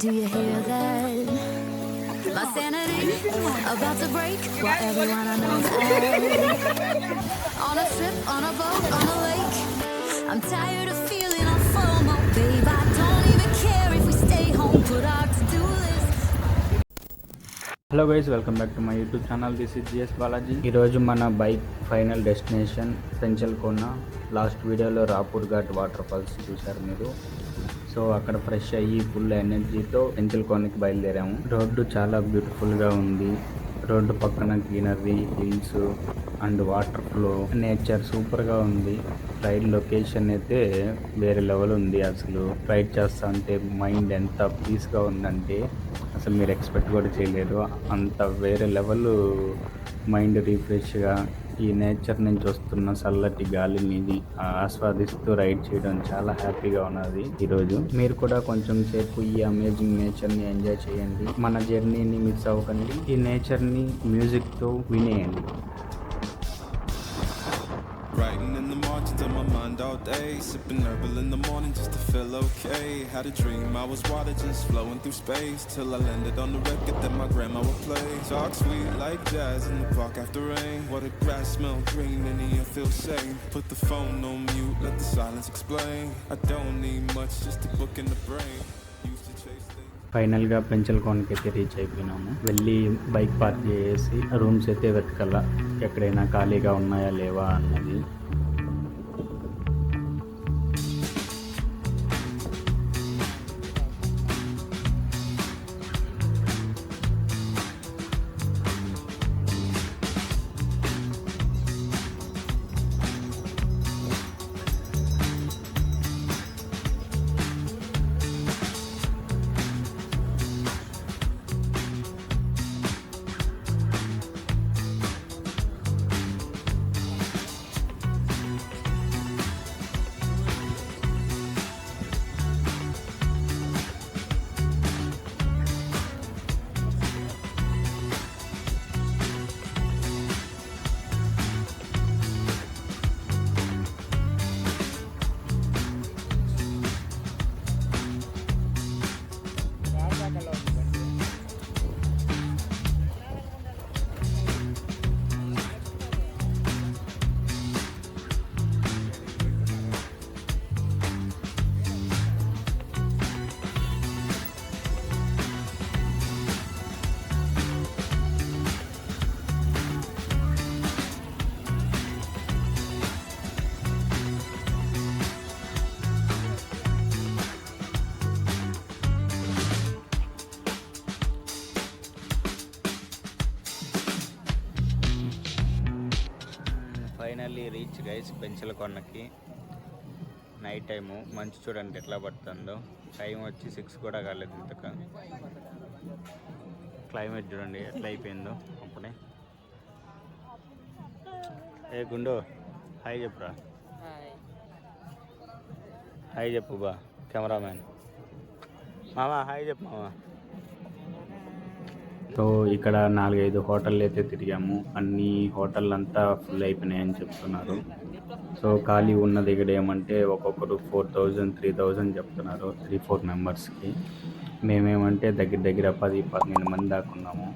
Do you hear that? My sanity about to break while everyone I know's out. On a trip, on a boat, on a lake. I'm tired of feeling on FOMO, babe. I don't even care if we stay home, put our to-do list. Hello guys, welcome back to my YouTube channel. This is G S Balaji. ఈరోజు మన bike final destination Penchalkona. Last వీడియోలో Rapur ghat water falls చూశారు మీరు. So అక్కడ fresh అయ్యి full ఎనర్జీతో పెంచల్కోనకి బయలుదేరాము. Road చాలా బ్యూటిఫుల్గా ఉంది. రోడ్డు పక్కన greenery, hills and water flow, nature సూపర్గా ఉంది. రైడ్ లొకేషన్ అయితే వేరే లెవెల్ ఉంది. అసలు రైడ్ చేస్తా అంటే మైండ్ ఎంత పీస్గా ఉందంటే అసలు మీరు ఎక్స్పెక్ట్ కూడా చేయలేరు. అంత వేరే లెవెల్ మైండ్ రిఫ్రెష్గా ఈ నేచర్ నుంచి వస్తున్న చల్లటి గాలిని ఆస్వాదిస్తూ రైడ్ చేయడం చాలా హ్యాపీగా ఉన్నది. ఈరోజు మీరు కూడా కొంచెం సేపు ఈ అమేజింగ్ నేచర్ని ఎంజాయ్ చేయండి. మన జర్నీని మిస్ అవ్వకండి. ఈ నేచర్ని మ్యూజిక్తో వినేయండి. Writing in the margins of my mind all day, sipping herbal in the morning just to feel okay. Had a dream I was water just flowing through space, till I landed on the record that my grandma would play. Talk sweet like jazz in the park after rain. What the grass smell green and the air feels sane. Put the phone on mute, let the silence explain. I don't need much, just a book in the brain. Used to chase things. ఫైనల్గా పెంచల్కోనకి అయితే reach అయిపోయినాము. వెళ్ళి bike park చేసి rooms అయితే వెతకాల, ఎక్కడైనా ఖాళీగా ఉన్నాయా లేవా అన్నది. ఫైనల్లీ రీచ్ గైస్ పెంచల్కోనకి. నైట్ టైము మంచు చూడండి ఎట్లా పడుతుందో. టైం వచ్చి 6 కూడా కాలేదు ఇంతక. క్లైమేట్ చూడండి ఎట్లా అయిపోయిందో అప్పుడే. ఏ గుండు హాయ్ చెప్పురా. హాయ్ చెప్పు బా కెమెరామ్యాన్. మామా హాయ్ చెప్పు మామా. సో ఇక్కడ 4-5 హోటళ్ళు అయితే తిరిగాము. అన్ని హోటళ్ళు అంతా ఫుల్ అయిపోయినాయని చెప్తున్నారు. సో ఖాళీ ఉన్న దగ్గర ఏమంటే ఒక్కొక్కరు 4,000 3,000 చెప్తున్నారు 3-4 మెంబర్స్కి. మేమేమంటే దగ్గర దగ్గర 10-12 మంది దాకా ఉన్నాము.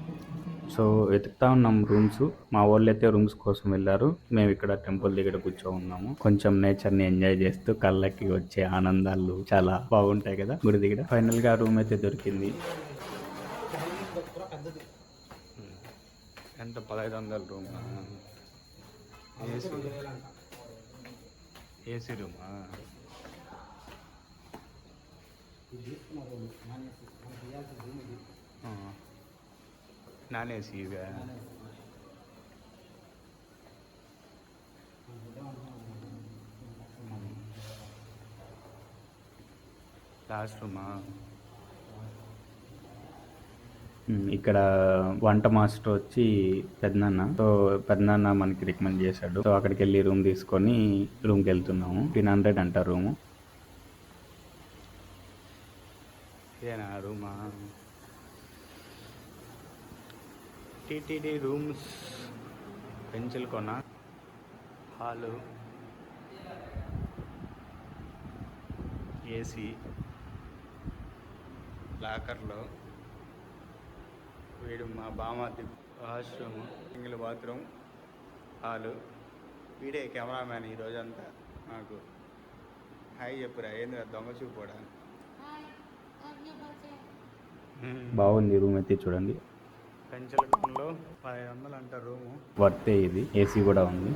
సో వెతుకుతా ఉన్నాం రూమ్స్. మా వాళ్ళు అయితే రూమ్స్ కోసం వెళ్ళారు. మేము ఇక్కడ టెంపుల్ దగ్గర కూర్చో ఉన్నాము. కొంచెం నేచర్ని ఎంజాయ్ చేస్తూ కళ్ళకి వచ్చే ఆనందాలు చాలా బాగుంటాయి కదా గుడి దగ్గర. ఫైనల్గా రూమ్ అయితే దొరికింది. ఎంత 1,500 రూమ్. ఏసీ రూమా? నాన్ ఏసీ ఇవే. లాస్ట్ రూమా? ఇక్కడ వంట మాస్టర్ వచ్చి పెద్దనాన్న. సో పెద్దనాన్న మనకి రికమెండ్ చేశాడు. సో అక్కడికి వెళ్ళి రూమ్ తీసుకొని రూమ్కి వెళ్తున్నాము. 300 అంట రూము. ఏనా రూమా? టీటీడీ రూమ్స్ పెంచల్కొన హాలు ఏసీ లాకర్లో వీడు మా బామాది వాష్రూమ్ సింగిల్ బాత్రూమ్ హాలు వీడే కెమెరామ్యాన్ ఈరోజంతా నాకు హాయ్ చెప్పురా ఏంద్రా దొంగ చూపోడా బాగుంది రూమ్ అయితే చూడండి పెంచలకంలో 500 అంట రూము వర్తే ఇది ఏసీ కూడా ఉంది